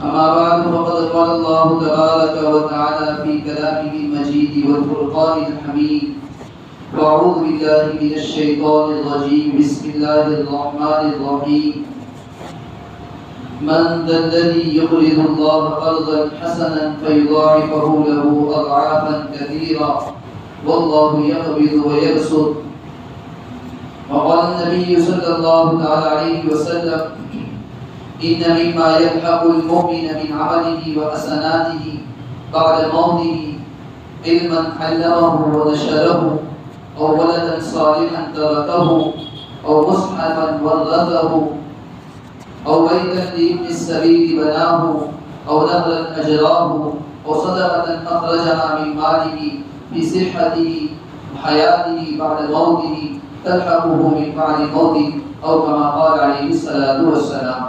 أما بعد فقد قال الله تبارك وتعالى في كلامه المجيد والفرقان الحميد وأعوذ بالله من الشيطان الرجيم بسم الله الرحمن الرحيم من ذا الذي يقرض الله قرضا حسنا فيضاعفه له أضعافا كثيرة والله يقبض ويبسط. وقال النبي صلى الله عليه وسلم إن مما يلحق المؤمن من عمله وحسناته بعد موته علما علمه ونشره أو ولدا صالحا تركه أو مصحفا ورثه أو بيتا لابن السبيل بناه أو نهرا أجراه أو صدقة أخرجها من ماله في صحته وحياته بعد موته تلحقه من بعد موته أو كما قال عليه الصلاة والسلام.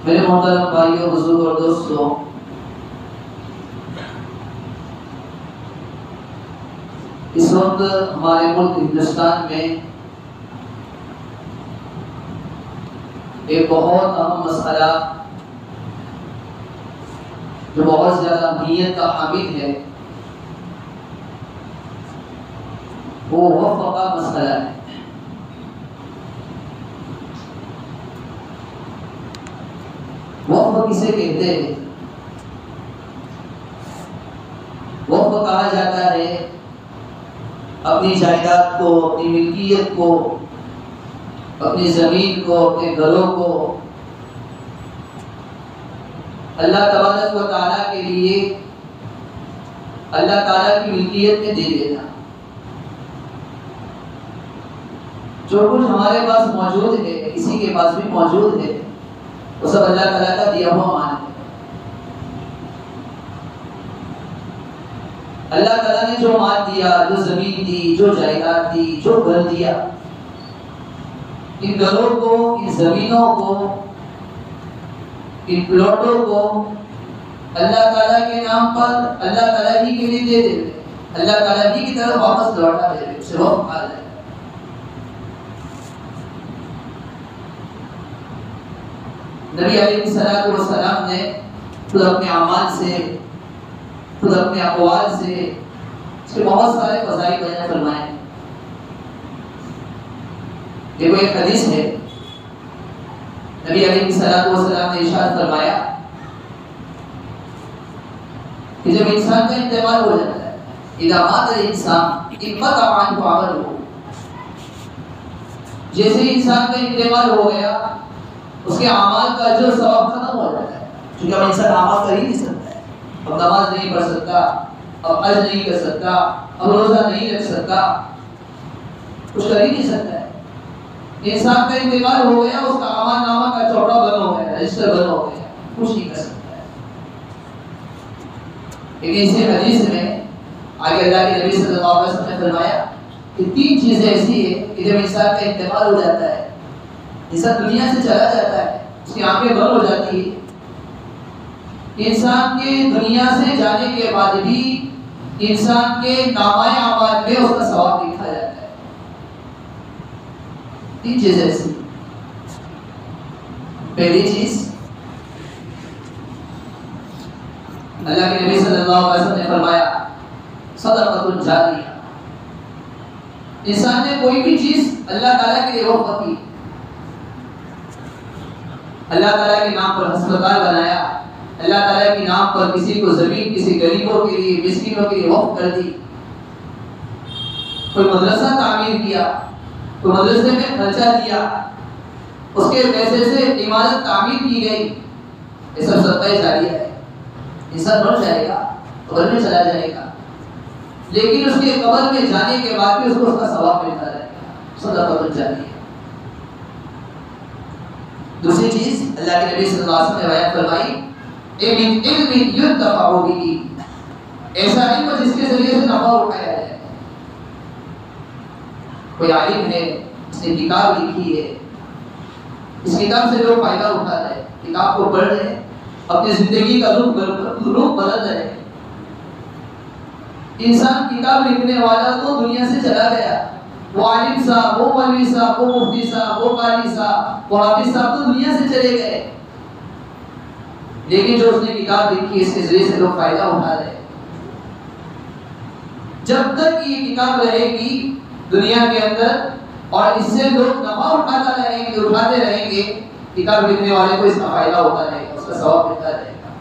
میرے محترم بھائیوں، بزرگ اور دوستوں، اس وقت ہمارے ملک ہندوستان میں ایک بہت اہم مسئلہ جو بہت زیادہ اہمیت کا حامل ہے وہ وقف کا مسئلہ ہے. وقف کسے کہتے ہیں؟ وقف کہا جاتا ہے اپنی جائیداد کو، اپنی ملکیت کو، اپنی زمین کو، اپنے گھروں کو اللہ تبارک و تعالیٰ کے لیے اللہ تعالیٰ کی ملکیت میں دے دینا. جو کچھ ہمارے پاس موجود ہے، کسی کے پاس بھی موجود ہے، وہ سب اللہ تعالیٰ کا دیا ہوا مال ہے. اللہ تعالیٰ نے جو مال دیا، جو زمین دی، جو جائیداد دی، جو گھر دیا، ان گھروں کو، ان زمینوں کو، ان پلاٹوں کو اللہ تعالیٰ کے نام پر اللہ تعالیٰ ہی کے لیے دے دیتے، اللہ تعالیٰ ہی کی طرف واپس لوٹا دے دیتے، اسے وقف کہا جائے. نبی علیہ الصلوۃ والسلام نے خود اپنے اعمال سے، خود اپنے اقوال سے اس کے بہت سارے فضائل بیان فرمائے. دیکھو ایک حدیث ہے، نبی علیہ الصلوۃ والسلام نے ارشاد فرمایا کہ جب انسان کا انتقال ہو جاتا ہے، اذا مات الانسان انقطع عنه عمله، جیسے ہی انسان کا انتقال ہو گیا اس کے اعمال کا جو ثواب ختم ہو جاتا ہے. کیونکہ اب انسان اعمال کر ہی نہیں سکتا ہے، اب نماز نہیں پڑھ سکتا، اب حج نہیں کر سکتا، اب روزہ نہیں رکھ سکتا، کچھ کر ہی نہیں سکتا ہے. انسان کا انتقال ہو گیا، اس کا اعمال نامہ کا چوڑا بند ہو گیا، رجسٹر بند ہو گیا، کچھ نہیں کر سکتا ہے. لیکن اسی حدیث میں آگے اللہ کے نبی صلی اللہ علیہ وسلم نے فرمایا کہ تین چیزیں ایسی ہیں کہ جب انسان کا انتقال ہو جاتا ہے، انسان دنیا سے چلا جاتا ہے، اس کی آنکھیں بند ہو جاتی ہے، انسان کے دنیا سے جانے کے بعد بھی انسان کے نامۂ اعمال میں اس کا ثواب لکھا جاتا ہے. تین چیزیں ایسی. پہلی چیز، اللہ کے نبی صلی اللہ علیہ وسلم نے فرمایا صدقۃ جاریہ. انسان نے کوئی بھی چیز اللہ تعالیٰ کے لیے وقف کی، اللہ تعالیٰ کے نام پر ہسپتال بنایا، اللہ تعالیٰ کے نام پر کسی کو زمین، کسی غریبوں کے لیے، مسکینوں کے لیے وقف کر دی، کوئی مدرسہ تعمیر کیا، کوئی مدرسے میں خرچہ دیا، اس کے پیسے سے عمارت تعمیر کی گئی، یہ سب صدقہ جاریہ ہے. انسان مر جائے گا، قبر میں چلا جائے گا، لیکن اس کے قبر میں جانے کے بعد بھی اس کو اس کا ثواب ملتا رہے گا. صدقۃ جاریہ. دوسری چیز اللہ کے نبی صلی اللہ علیہ وسلم نے بیان فرمائی علم ينتفع به، ایسا علم جس کے ذریعے سے نفع اٹھایا جائے. کوئی عالم ہے، اس نے کتاب لکھی ہے، اس کتاب سے لوگ فائدہ اٹھا رہے ہیں، کتاب کو پڑھ رہے ہیں، اپنی زندگی کا رخ بدل رہے ہیں. انسان کتاب لکھنے والا تو دنیا سے چلا گیا، وہ عالم صاحب، وہ مولوی صاحب، وہ مفتی صاحب، وہ قاری صاحب، وہ حافظ صاحب تو دنیا سے چلے گئے، لیکن جو اس نے کتاب لکھی اس کے ذریعے سے لوگ فائدہ اٹھا رہے ہیں۔ جب تک یہ کتاب رہے گی دنیا کے اندر اور اس سے لوگ نفع اٹھاتے رہیں گے، کتاب لکھنے والے کو اس کا فائدہ ہوتا رہے گا، اس کا ثواب ملتا رہے گا۔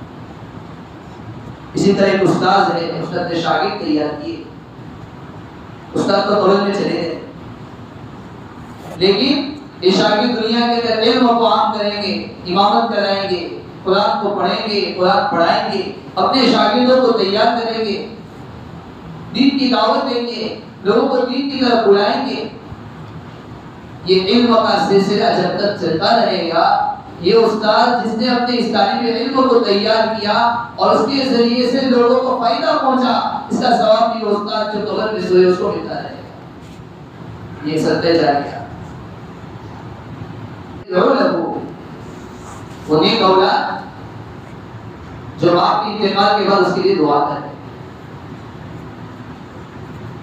اسی طرح ایک استاد ہے، استاد نے شاگرد تیار کیے، استاد تو قبر میں چلے گئے، لیکن یہ شاگرد دنیا کے اندر علم کو عام کریں گے، امامت کرائیں گے، قرآن کو پڑھیں گے، قرآن پڑھائیں گے، اپنے شاگردوں کو تیار کریں گے، دین کی دعوت دیں گے، لوگوں کو دین کی طرف بلائیں گے۔ یہ علم کا سلسلہ جب تک چلتا رہے گا، یہ استاد جس نے اپنے اس طالب علم کو تیار کیا اور اس کے ذریعے سے لوگوں کو فائدہ پہنچا، اس کا ثواب بھی استاد جو قبر میں سوئے اس کو ملتا رہے گا۔ یہ سدے جاریہ وہ نیک اولاد جو باپ کے انتقال کے بعد اس کے لیے دعا کرے۔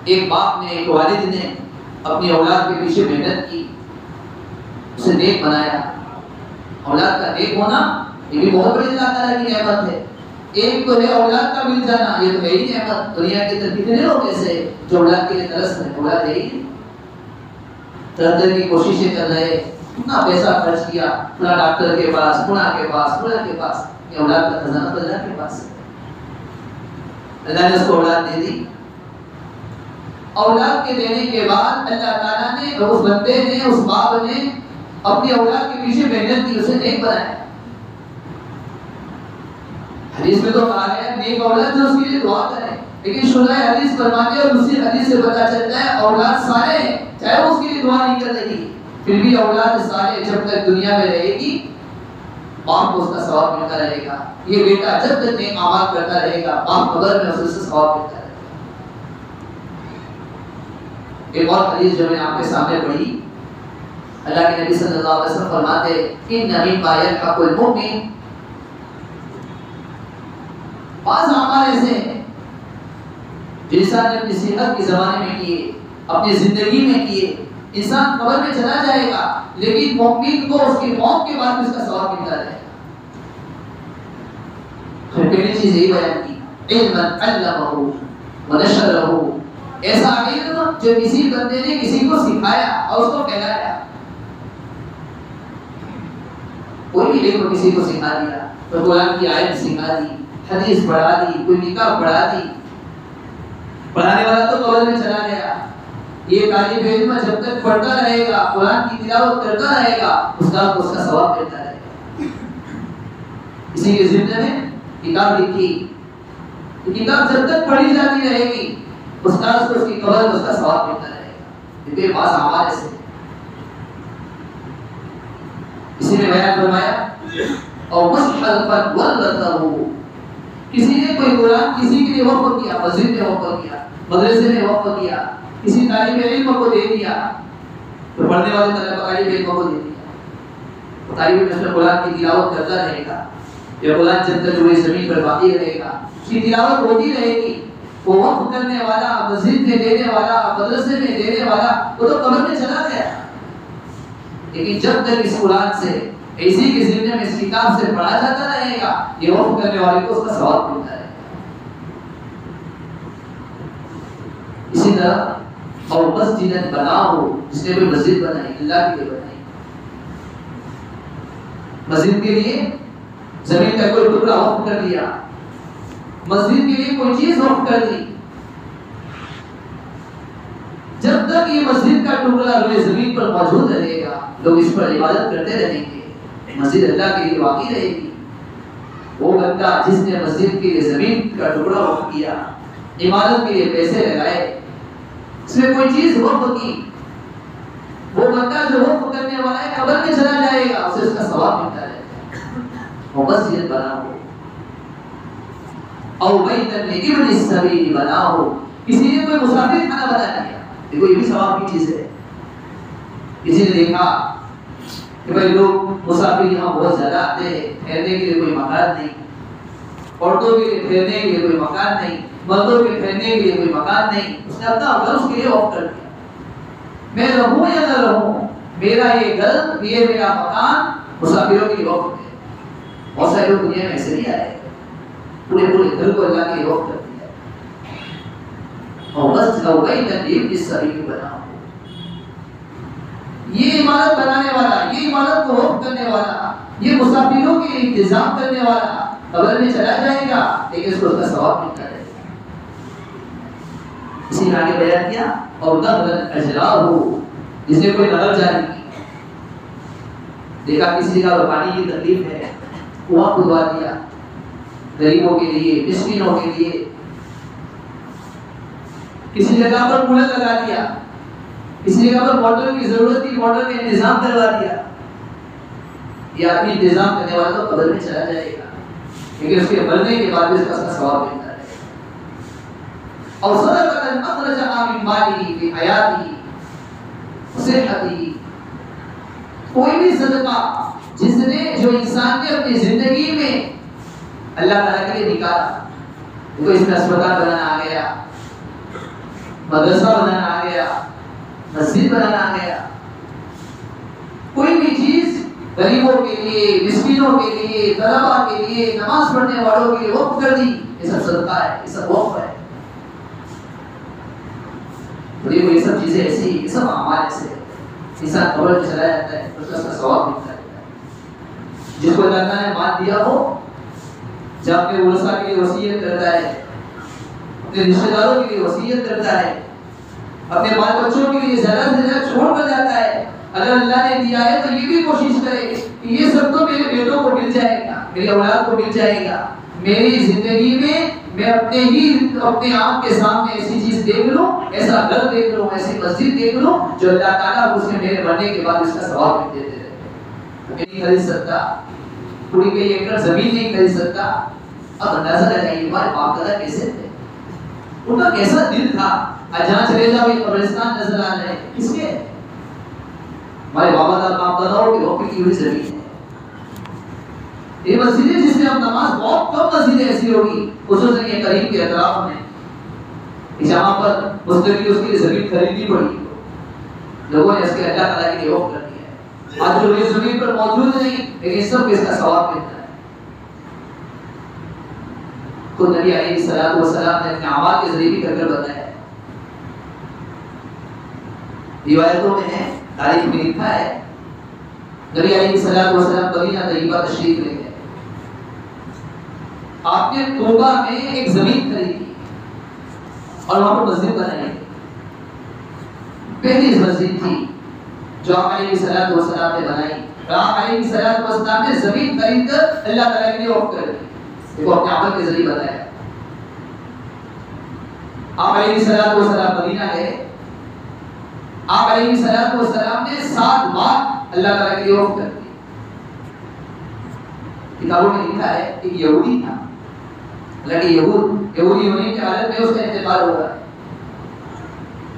ایک باپ نے، ایک والد نے اپنی اولاد کے پیچھے محنت کی، اسے نیک بنایا۔ اولاد کا نیک ہونا یہ بھی بہت بڑی اللہ تعالیٰ کی نعمت ہے۔ ایک تو ہے اولاد کا مل جانا، یہ تو ہے ہی نعمت۔ دنیا کے اندر کتنے لوگ ایسے جو اولاد کے لیے ترس رہے، اولاد ہے ہی، طرح طرح کی کوششیں کر رہے، اتنا پیسہ خرچ کیا، پورا ڈاکٹر کے پاس، پونا کے پاس، پورا کے پاس، یہ اولاد کا خزانہ تو اللہ کے پاس ہے۔ اللہ نے اس کو اولاد دے دی۔ اولاد کے دینے کے بعد اللہ تعالیٰ نے، اس بندے نے، اس باپ نے اپنی اولاد کے پیچھے محنت کی، اسے نیک بنایا۔ حدیث میں تو کہا ہے نیک اولاد جو اس کے لیے دعا کرے، لیکن شرح حدیث فرماتے ہیں اور اسی حدیث سے پتہ چلتا ہے اولاد صالح ہے، چاہے وہ اس کے لیے دعا نہیں کر رہی، پھر بھی اولاد صالح جب تک دنیا میں رہے گی باپ کو اس کا ثواب ملتا رہے گا۔ یہ بیٹا جب تک نیک اعمال کرتا رہے گا باپ قبر میں اسے ثواب ملتا رہے گا۔ ایک اور حدیث جو میں نے آپ کے سامنے پڑھی، اللہ کے نبی صلی اللہ علیہ وسلم فرماتے ان مما یلحق المؤمن، بعض اعمال ایسے ہیں جو انسان نے اپنی صحت کے زمانے میں کیے، اپنی زندگی میں کیے، انسان قبر میں چلا جائے گا لیکن مومن کو اس کی موت کے بعد اس کا ثواب ملتا رہے گا۔ پھر پہلی چیز یہی بیان کی علما علمہ ونشرہ، ایسا علم جو کسی بندے نے کسی کو سکھایا اور اس کو پھیلایا۔ کوئی بھی علم کسی کو سکھا دیا، تو قرآن کی آیت سکھا دی، حدیث پڑھا دی، کوئی نکاح پڑھا دی، پڑھانے والا تو قبر میں چلا گیا۔ یہ طالب علم جب تک پڑھتا رہے گا، قرآن کی تلاوت کرتا رہے گا، استاد کو اس کا ثواب ملتا رہے گا۔ اسی کے ضمن میں کتاب لکھی، کتاب جب تک پڑھی جاتی رہے گی استاد کو اس کی قبر میں اس کا ثواب ملتا رہے گا۔ یہ بعض اعمال ایسے ہیں۔ اسی نے بیان فرمایا اور مسحلفت ولدتہ، کسی نے کوئی قرآن کسی کے لیے وقف کیا، مسجد میں وقف کیا، مدرسے میں وقف کیا، کسی طالب علم کو دے دیا، تو پڑھنے والے طالب علم کو دے دیا، طالب علم اس میں قرآن کی تلاوت کرتا رہے گا، یہ قرآن جب تک وہ زمین پر باقی رہے گا اس کی تلاوت ہوتی رہے گی۔ وہ وقف کرنے والا، مسجد میں دینے والا، مدرسے میں دینے والا، وہ تو قبر میں چلا گیا، لیکن جب تک اس قرآن سے اسی کے ذمے میں اس کتاب سے پڑھا جاتا رہے گا، یہ وقف کرنے والے کو اس کا ثواب ملتا رہے گا۔ اسی طرح اور مسجد بناؤ، جس نے کوئی مسجد بنائی اللہ کے لیے بنائی، مسجد کے لیے زمین کا کوئی ٹکڑا وقف کر دیا، مسجد کے لیے کوئی چیز وقف کر دی، جب تک یہ مسجد کا ٹکڑا روئے زمین پر موجود رہے گا لوگ اس پر عبادت کرتے رہیں گے، مسجد اللہ کے لیے باقی رہے گی۔ وہ بندہ جس نے مسجد کے لیے زمین کا ٹکڑا وقف کیا، عبادت کے لیے پیسے لگائے، اس میں کوئی چیز وقف کی، وہ بندہ جو وقف کرنے والا ہے قبر میں چلا جائے گا، اسے اس کا ثواب ملتا رہے گا۔ وہ مسجد بناؤ او بیتا لابن السبیل بناؤ، کسی نے کوئی مسافر خانہ بنا دیا، دیکھو یہ بھی ثواب کی چیز ہے۔ کسی نے دیکھا کہ بھائی لوگ مسافر یہاں بہت زیادہ آتے ہیں، ٹھہرنے کے لیے کوئی مکان نہیں، عورتوں کے لیے ٹھہرنے کے لیے کوئی مکان نہیں، مردوں کے ٹھہرنے کے لیے کوئی مکان نہیں، اس نے اپنا گھر اس کے لیے وقف کر دیا۔ میں رہوں یا نہ رہوں، میرا یہ گھر، یہ میرا مکان مسافروں کے لیے وقف ہے۔ بہت سارے لوگ دنیا میں ایسے نہیں آئے، پورے گھر کو اللہ کے لیے وقف کر دیا، اور بس جس سبھی بنا یہ عمارت بنانے والا، یہ عمارت کو وقف کرنے والا، یہ مسافروں کے لیے انتظام کرنے والا قبر میں چلا جائے گا، لیکن اس کو اس کا ثواب ملتا رہے گا۔ اسی نے آگے بیان کیا اور جس نے کوئی نظر جاری کی، دیکھا کسی جگہ پانی کی تکلیف ہے، کنواں کھدوا دیا غریبوں کے لیے، مسکینوں کے لیے، کسی جگہ پر کولر لگا دیا، کسی جگہ پر موٹر کی ضرورت تھی، موٹر کا انتظام کروا دیا، یہ آدمی انتظام کرنے والا تو قبر میں چلا جائے گا، لیکن اس کے مرنے کے بعد اس کا ثواب ملتا ہے۔ اور صدقۃ اخرجها من ماله فی حیاته صحته، کوئی بھی صدقہ جو انسان نے اپنی زندگی میں اللہ تعالیٰ کے لیے نکالا، دیکھو اس میں اسپتال بنانا آ گیا، مدرسہ بنانا آ گیا، مسجد بنانا آ گیا، کوئی بھی چیز غریبوں کے لیے، مسکینوں کے لیے، طلباء کے لیے، نماز پڑھنے والوں کے لیے وقف کر دی، یہ سب صدقہ ہے، یہ سب وقف ہے۔ دیکھو یہ سب چیزیں ایسی، یہ سب اعمال ایسے ہیں، انسان قبر میں چلا جاتا ہے تو اس کا ثواب ملتا ہے۔ جس کو اللہ تعالیٰ نے مال دیا ہو، جب اپنے ورثہ کے لیے وصیت کرتا ہے، اپنے رشتہ داروں کے لیے وصیت کرتا ہے، اپنے بال بچوں کے لیے زیادہ سے زیادہ چھوڑ کر جاتا ہے، اگر اللہ نے دیا ہے تو یہ بھی کوشش کرے کہ یہ سب تو میرے بیٹوں کو مل جائے گا، میری اولاد کو مل جائے گا، میری زندگی میں میں اپنے آپ کے سامنے ایسی چیز دیکھ لوں، ایسا گھر دیکھ لوں، ایسی مسجد دیکھ لوں جو اللہ تعالیٰ اس نے میرے مرنے کے بعد اس کا ثواب بھی دیتے رہے۔ میں نہیں خرید سکتا، پوری کئی ایکڑ زمین نہیں خرید سکتا، اب اندازہ لگائیے ہمارے باپ دادا کیسے تھے، ان کا کیسا دل تھا، جہاں چلے جاؤ یہ قبرستان نظر آ رہے ہیں، کس کے؟ ہمارے بابا باپ داداؤں کے وقت کی ہوئی زمین ہے۔ یہ مسجدیں جس میں اب نماز، بہت کم مسجدیں ایسی ہوگی خصوصاً یہ قریب کے اطراف میں جہاں پر مستقل اس کے لیے زمین خریدنی پڑی، لوگوں نے اس کے اللہ تعالیٰ کے لیے وقف کر دیا ہے۔ آج جو یہ زمین پر موجود نہیں، لیکن سب کو اس کا ثواب ملتا ہے۔ خود نبی علیہ الصلوۃ والسلام نے اپنے اعمال کے ذریعے بھی کر بتایا ہے۔ روایتوں میں ہے، تاریخ میں لکھا ہے، نبی علیہ الصلوۃ والسلام مدینہ طیبہ تشریف لے گئے، آپ نے توبہ میں ایک زمین خریدی اور وہاں پر مسجد بنائی، پہلی مسجد تھی جو آپ علیہ الصلوۃ والسلام نے بنائی، آپ علیہ الصلوۃ والسلام نے زمین خرید کر اللہ تعالیٰ کے لیے وقف کر دی، دیکھو اپنے عمل کے ذریعے بتایا۔ آپ علیہ الصلوۃ والسلام مدینہ گئے، آپ علیہ الصلوۃ والسلام نے 7 بار اللہ تعالیٰ کے لیے وقف کر دی۔ کتابوں میں لکھا ہے کہ یہودی تھا، حالانکہ یہودی ہونے کی حالت میں اس کا انتقال ہو گیا،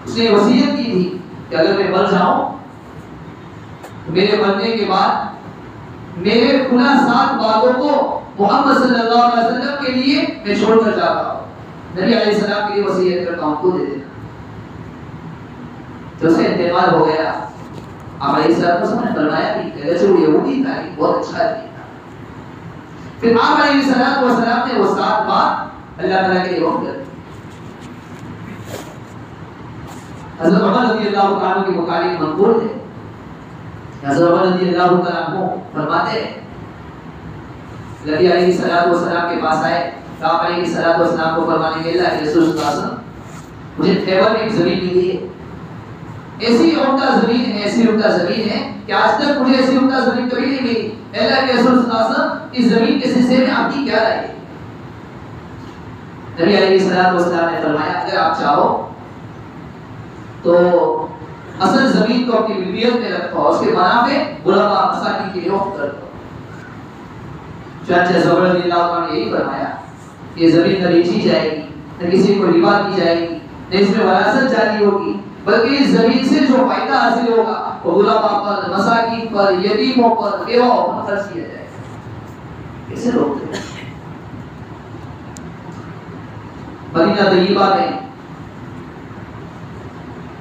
اس نے وصیت کی تھی کہ اگر میں مر جاؤں تو میرے مرنے کے بعد میرے کھلا 7 باتوں کو محمد صلی اللہ علیہ وسلم کے لیے میں چھوڑ کر جا رہا ہوں، نبی علیہ السلام کے لیے وصیت کرتا ہوں، کو دے دینا۔ تو اس کا انتقال ہو گیا، آپ علیہ السلام نے فرمایا کہ اگرچہ وہ یہودی تھا لیکن بہت اچھا آدمی تھا۔ پھر آپ علیہ السلام نے وہ 7 بات اللہ تعالیٰ کے لیے وقف کر دی۔ حضرت عمر رضی اللہ تعالیٰ کی مخالف منقول ہے، حضرت عمر رضی اللہ تعالیٰ فرماتے ہیں نبی علیہ السلام کے پاس آئے تو آپ علیہ السلام کو فرمانے کے اللہ کے رسول صلی اللہ علیہ وسلم مجھے خیبر میں ایک زمین ملی ہے، ایسی عمدہ زمین ہے، ایسی عمدہ زمین ہے کہ آج تک مجھے ایسی عمدہ زمین کبھی نہیں ملی، اللہ کے رسول صلی اللہ علیہ وسلم اس زمین کے سلسلے میں آپ کی کیا رائے ہے؟ نبی علیہ السلام نے فرمایا اگر آپ چاہو تو اصل زمین کو اپنی ملکیت میں رکھو، اس کے منافع غرباء مساکین کے لیے وقف کر دو۔ چنانچہ زبر رضی اللہ عنہ نے یہی فرمایا یہ زمین نہ بیچی جائے گی، نہ کسی کو ربا دی جائے گی، نہ اس میں وراثت جاری ہوگی، بلکہ اس زمین سے جو فائدہ حاصل ہوگا وہ غرباء پر، مساکین پر، یتیموں پر، بیواؤں پر خرچ کیا جائے گا۔ کیسے لوگ تھے؟ مدینہ طیبہ میں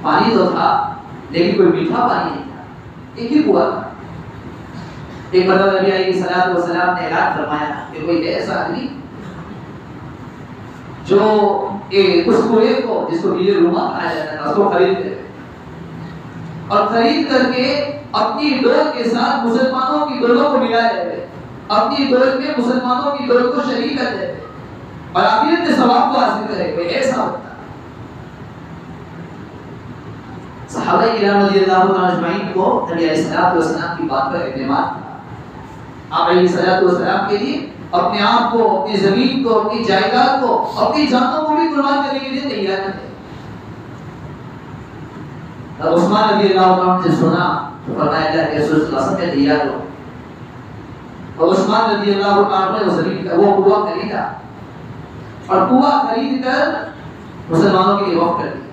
پانی تو تھا لیکن کوئی میٹھا پانی نہیں تھا، ایک ہی کنواں تھا۔ ایک مرتبہ نبی علیہ الصلوۃ والسلام نے اعلان فرمایا کہ کوئی ایسا آدمی جو اس کنویں کو، جس کو نیلے روما کہا جاتا تھا، اس کو خرید لے، اور خرید کر کے اپنی ڈول کے ساتھ مسلمانوں کی ڈولوں کو ملا دے، اپنی ڈول میں مسلمانوں کی ڈول کو شریک کر دے اور آخرت کے ثواب کو حاصل کرے، کوئی ایسا ہوتا۔ صحابہ کرام رضی اللہ عنہ اجمعین کو نبی علیہ الصلوۃ والسلام کی بات پر اعتماد تھا۔ آپ علیہ الصلوۃ والسلام کے لیے اپنے آپ کو، اپنی زمین کو، اپنی جائیداد کو، اپنی جانوں کو بھی قربان کرنے کے لیے تیار تھے۔ عثمان رضی اللہ عنہ نے سنا تو فرمایا اللہ کے رسول صلی اللہ علیہ وسلم تیار ہو، اور عثمان رضی اللہ عنہ نے وہ زمین کا وہ کنواں خریدا اور کنواں خرید کر مسلمانوں کے لیے وقف کر دیا۔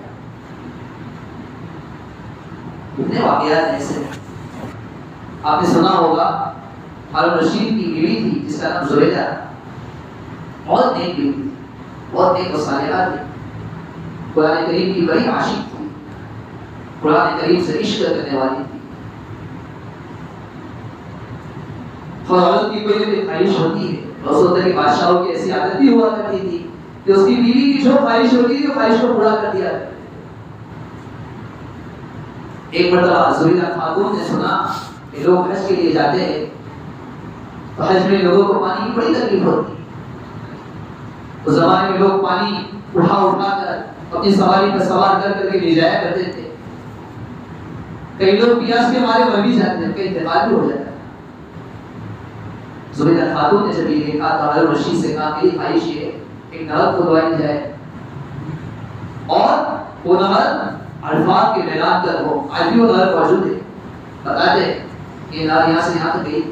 کتنے واقعات ایسے آپ نے سنا ہوگا، ہارون رشید کی بیوی تھی جس کا نام زبیدہ تھا، بہت نیک بیوی تھی، بہت نیک و صالحہ تھی، قرآن کریم کی بڑی عاشق تھی، قرآن کریم سے عشق کرنے والی تھی۔ اور عورت کی کوئی بھی خواہش ہوتی ہے، رسول اللہ کے بادشاہوں کی ایسی عادت بھی ہوا کرتی تھی کہ اس کی بیوی کی جو خواہش ہوتی تھی وہ خواہش کو پورا کر دیا کرتے۔ ایک مرتبہ زبیدہ خاتون نے سنا کہ لوگ حج کے لیے جاتے ہیں تو حج میں لوگوں کو پانی کی بڑی تکلیف ہوتی ہے۔ اس زمانے میں لوگ پانی اٹھا کر اپنی سواری پر سوار کر کے لے جایا کرتے تھے۔ کئی لوگ پیاس کے مارے مر بھی جاتے ہیں، کئی انتقال بھی ہو جاتا ہے۔ زبیدہ خاتون نے جب یہ دیکھا تو ہارون رشید سے کہا میری خواہش یہ ایک نہر کھدوائی جائے اور وہ نہر عرفات کے میدان پر ہو، آج بھی وہ نہر موجود ہے، بتا دے کہ نہر یہاں سے یہاں تک گئی۔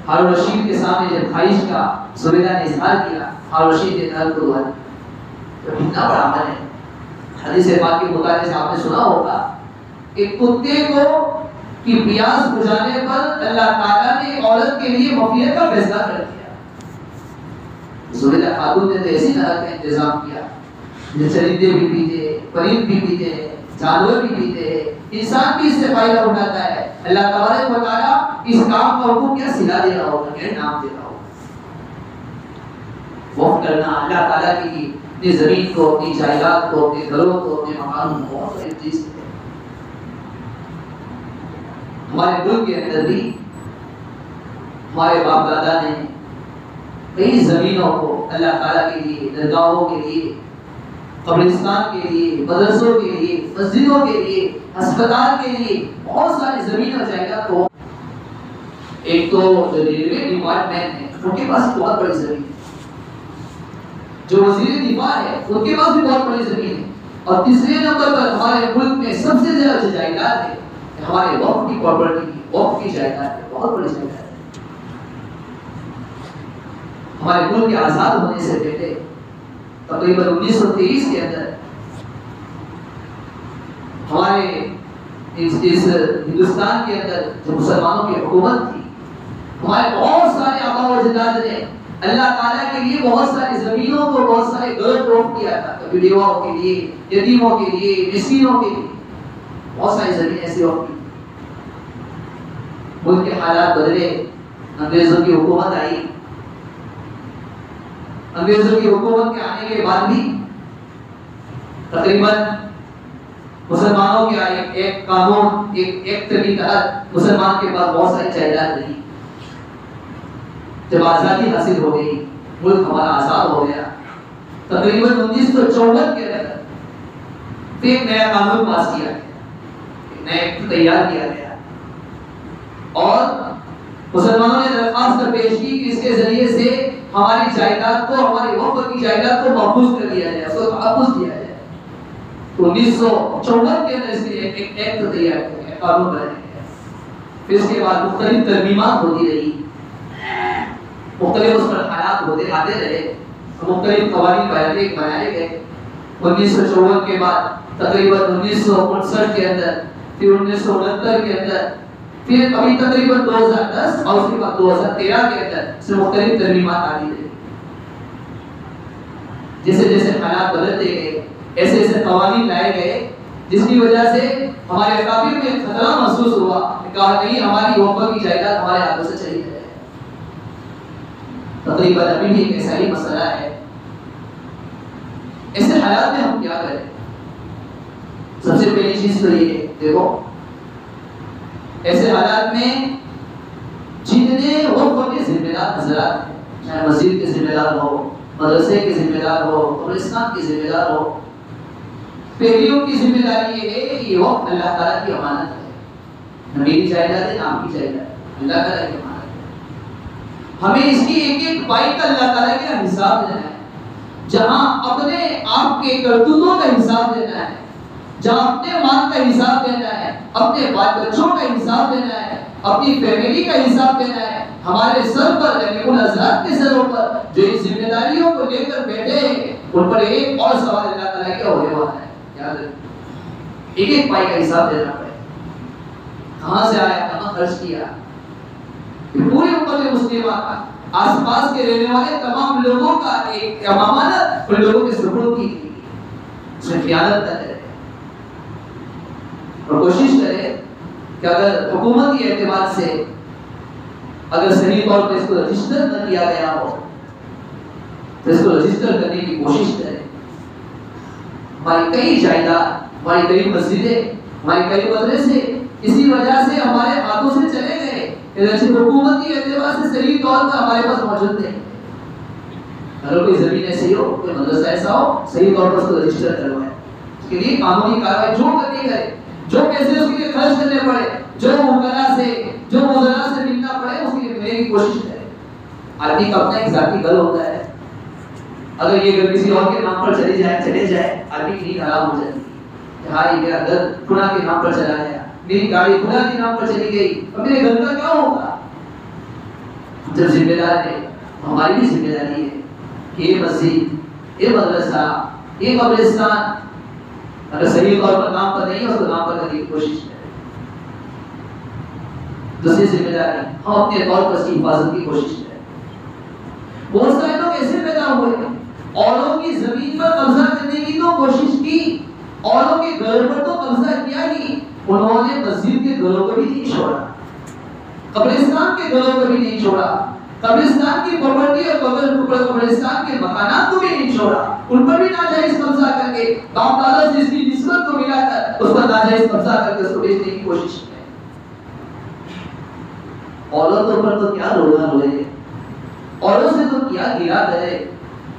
ہارون رشید کے سامنے جب خواہش کا زبیدہ نے اظہار کیا، ہارون رشید نے نہر کھدوائی۔ تو کتنا بڑا عمل ہے۔ حدیث پاک کے مطالعے سے آپ نے سنا ہوگا کہ کتے کو کی پیاس بجھانے پر اللہ تعالیٰ نے عورت کے لیے مغفرت کا فیصلہ کر دیا۔ زبیدہ خاتون نے تو ایسی طرح کا انتظام کیا، چرندے بھی پیتے، پرند بھی پیتے ہیں، جانور بھی پیتے ہیں، انسان بھی اس سے فائدہ اٹھاتا ہے۔ اللہ تبارک و تعالیٰ اس کام کا حکم کیا سلا دے رہا ہوگا، کیا انعام دے رہا ہوگا۔ وقف کرنا اللہ تعالیٰ کے لیے اپنی زمین کو، اپنی جائیداد کو، اپنے گھروں کو، اپنے مکانوں کو بہت بڑی چیز ہے۔ ہمارے ملک کے اندر بھی ہمارے باپ دادا نے کئی زمینوں کو اللہ تعالیٰ کے لیے، درگاہوں کے لیے، قبرستان کے لیے، مدرسوں کے لیے، مسجدوں کے لیے، ہسپتال کے لیے بہت ساری زمین اور جائیداد کو۔ ایک تو جو ریلوے ڈپارٹمنٹ ہے ان کے پاس بہت بڑی زمین ہے، جو وزیر دفاع ہے ان کے پاس بھی بہت بڑی زمین ہے، اور تیسرے نمبر پر ہمارے ملک میں سب سے زیادہ جو جائیداد ہے ہمارے وقف کی پراپرٹی، وقف کی جائیداد ہے، بہت بڑی جائیداد ہے۔ ہمارے ملک کے آزاد ہونے سے پہلے تقریباً 1923 کے اندر ہمارے اس ہندوستان کے اندر جو مسلمانوں کی حکومت تھی، ہمارے بہت سارے آبا و اجداد نے اللہ تعالیٰ کے لیے بہت ساری زمینوں کو، بہت سارے گھر وقف کیا تھا، کبھی بیواؤں کے لیے، یتیموں کے لیے، مسکینوں کے لیے، بہت ساری زمین ایسی وقف کی۔ ملک کے حالات بدلے، انگریزوں کی حکومت آئی، انگریزوں کی حکومت کے آنے کے بعد بھی تقریباً مسلمانوں کے ایک قانون، ایک ایکٹ کے تحت مسلمان کے پاس بہت ساری جائیداد رہی۔ جب آزادی حاصل ہو گئی، ملک ہمارا آزاد ہو گیا، تقریباً 1954 کے اندر پھر ایک نیا قانون پاس کیا گیا، ایک نیا ایکٹ تیار کیا گیا، اور مسلمانوں نے درخواست پیش کی کہ اس کے ذریعے سے ہماری جائیداد کو، ہماری وقف کی جائیداد کو محفوظ کر دیا جائے، اس کو تحفظ دیا جائے۔ 1954 کے اندر اس کے ایک ایکٹ تیار کیا گیا، قانون بنایا گیا۔ پھر اس کے بعد مختلف ترمیمات ہوتی رہی، مختلف اس پر حالات ہوتے آتے رہے، مختلف قوانین بنائے گئے۔ 1954 کے بعد تقریباً 1959 کے اندر، پھر 1969 کے اندر، پھر ابھی تقریباً 2010 اور اس کے بعد 2013 کے اندر سے مختلف ترمیمات آتی رہی۔ جیسے جیسے حالات بدلتے گئے، ایسے ایسے قوانین لائے گئے جس کی وجہ سے ہمارے اکابر میں خطرہ محسوس ہوا کہ کہا نہیں ہماری وقت کی جائیداد ہمارے ہاتھوں سے چلی جائے. تقریباً ابھی بھی ایک ایسا ہی مسئلہ ہے. ایسے حالات میں ہم کیا کریں؟ سب سے پہلی چیز تو یہ دیکھو، ایسے حالات میں جتنے وقت کے ذمہ دار حضرات ہیں، چاہے مسجد کے ذمہ دار ہو، مدرسے کے ذمہ دار ہو، قبرستان کے ذمہ دار ہو، پہلیوں کی ذمہ داری یہ ہے کہ یہ وقت اللہ تعالیٰ کی امانت ہے. نہ میری جائیداد ہے نہ آپ کی جائیداد ہے، اللہ تعالیٰ کی امانت ہے. ہمیں اس کی ایک ایک پائی کا اللہ تعالیٰ کا حساب دینا ہے. جہاں اپنے آپ کے کرتوتوں کا حساب دینا ہے، جہاں اپنے مال کا حساب دینا ہے، اپنے بال بچوں کا حساب دینا ہے، اپنی فیملی کا حساب دینا ہے، ہمارے سر پر یعنی ان حضرات کے سروں پر جو اس ذمہ داریوں کو لے کر بیٹھے ہیں ان پر ایک اور سوال اللہ تعالیٰ کیا ہونے والا ہے. ایک ایک پائی کا حساب دینا پڑے. کہاں سے آیا، کہاں خرچ کیا. پوری امت مسلمہ کا، آس پاس کے رہنے والے تمام لوگوں کا ایک امانت ان لوگوں کے سپرد کی گئی. اس میں خیانت نہ کرے اور کوشش کرے کہ اگر حکومت کے اعتبار سے اگر صحیح طور پہ اس کو رجسٹر نہ کیا گیا ہو تو اس کو رجسٹر کرنے کی کوشش کرے. ہماری کئی جائیداد، ہماری کئی مسجدیں، ہماری کئی مدرسے اسی وجہ سے ہمارے ہاتھوں سے چلے گئے کہ حکومت کے اعتبار سے صحیح طور پر ہمارے پاس موجود نہیں. اگر کوئی زمین ایسی ہو، کوئی مدرسہ ایسا ہو، صحیح طور پر اس کو رجسٹر کروائے. اس کے لیے قانونی کارروائی جو کرنی ہے، جو پیسے اس کے لیے خرچ کرنے پڑے، جو وکلاء سے، جو وزراء سے ملنا پڑے، اس کے لیے ملنے کی کوشش کرے. آدمی کا اپنا ایک ذاتی گھر ہوتا ہے. اگر یہ گھر کسی اور کے نام پر چلے جائے آدمی کی نیند حرام ہو جاتی ہے. ہاں یہ میرا گھر فلاں کے نام پر چلا گیا، میری گاڑی فلاں کے نام پر چلی گئی، اب میرے گھر کا کیا ہوگا؟ جب ذمہ دار ہے ہماری بھی ذمہ داری ہے کہ یہ مسجد، یہ مدرسہ، یہ قبرستان اگر صحیح طور پر نام پر نہیں ہے اس کو نام پر کرنے کی کوشش کریں. دوسری ذمہ داری ہم اپنے طور پر اس کی حفاظت کی کوشش کریں. بہت سارے لوگ ایسے پیدا ہوئے ہیں اوروں کی زمین پر قبضہ کرنے کی تو کوشش کی، اوروں کے گھر پر تو قبضہ کیا ہی، انہوں نے مسجد کے گھروں کو بھی نہیں چھوڑا، قبرستان کے گھروں کو بھی نہیں چھوڑا، قبرستان کی پراپرٹی اور قبرستان کے مکانات کو بھی نہیں چھوڑا. ان پر بھی ناجائز قبضہ کر کے باپ دادا سے اس کی نسبت کو ملا کر اس پر ناجائز قبضہ کر کے اس کو بیچنے کی کوشش کی. عورتوں پر تو کیا رونا روئے، اوروں سے تو کیا گرا کرے.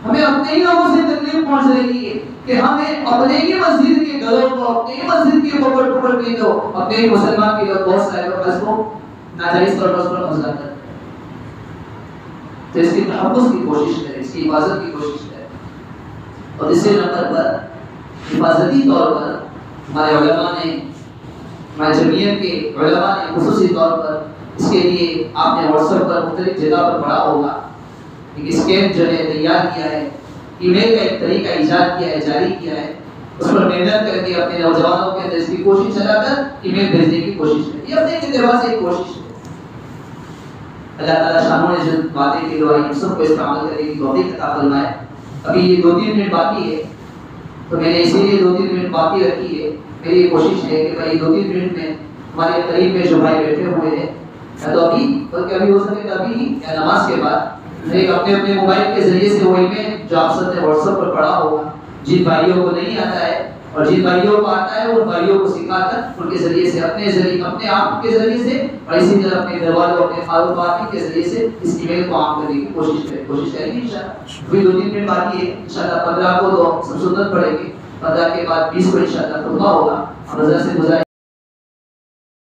ہمیں اپنے ہی لوگوں سے تکلیف پہنچ رہی ہے کہ ہمیں اپنے ہی مسجد کے گھروں کو، اپنے ہی مسجد کے پراپرٹی کو، اپنے ہی مسلمان کے لوگ بہت سارے لوگ اس کو ناجائز طور پر اس پر قبضہ کرتے ہیں. تو اس کی تحفظ کی کوشش کریں، اس کی حفاظت کی کوشش کریں. اور اسی نمبر پر حفاظتی طور پر ہمارے علماء نے، ہمارے جمعیت کے علماء نے خصوصی طور پر اس کے لیے آپ نے واٹس ایپ پر مختلف جگہ پر پڑھا ہوگا ایک اسکیم جو ہے تیار کیا ہے، ای میل کا ایک طریقہ ایجاد کیا ہے، جاری کیا ہے. اس پر محنت کر کے اپنے نوجوانوں کے اندر اس کی کوشش چلا کر ای میل بھیجنے کی کوشش کریں. یہ اپنے اعتبار سے ایک کوشش ہے. اللہ تعالیٰ شاموں نے جو باتیں کی ہم سب کو اس پر عمل کرنے کی توفیق عطا فرمائے. ابھی یہ 2-3 منٹ باقی ہے تو میں نے اسی لیے 2-3 منٹ باقی رکھی ہے. میری یہ کوشش ہے کہ بھائی 2-3 منٹ میں ہمارے قریب میں جو بھائی بیٹھے ہوئے ہیں یا تو ابھی بلکہ ابھی ہو سکے تو ابھی یا نماز کے بعد ایک اپنے موبائل کے ذریعے سے وہ ای میل جو آپ سب نے واٹس ایپ پر پڑھا ہوگا، جن بھائیوں کو نہیں آتا ہے اور جن بھائیوں کو آتا ہے ان بھائیوں کو سکھا کر ان کے ذریعے سے اپنے آپ کے ذریعے سے اور اسی طرح اپنے گھر والوں، اپنے خاندان کے ذریعے سے اس ای میل کو عام کرنے کی کوشش کریں گے انشاءاللہ. ابھی 2-3 منٹ باقی ہے. انشاءاللہ 15 کو تو سب سنت پڑھیں گے، 15 کے بعد 20 کو انشاءاللہ خطبہ ہوگا. اور حضرت سے گزارش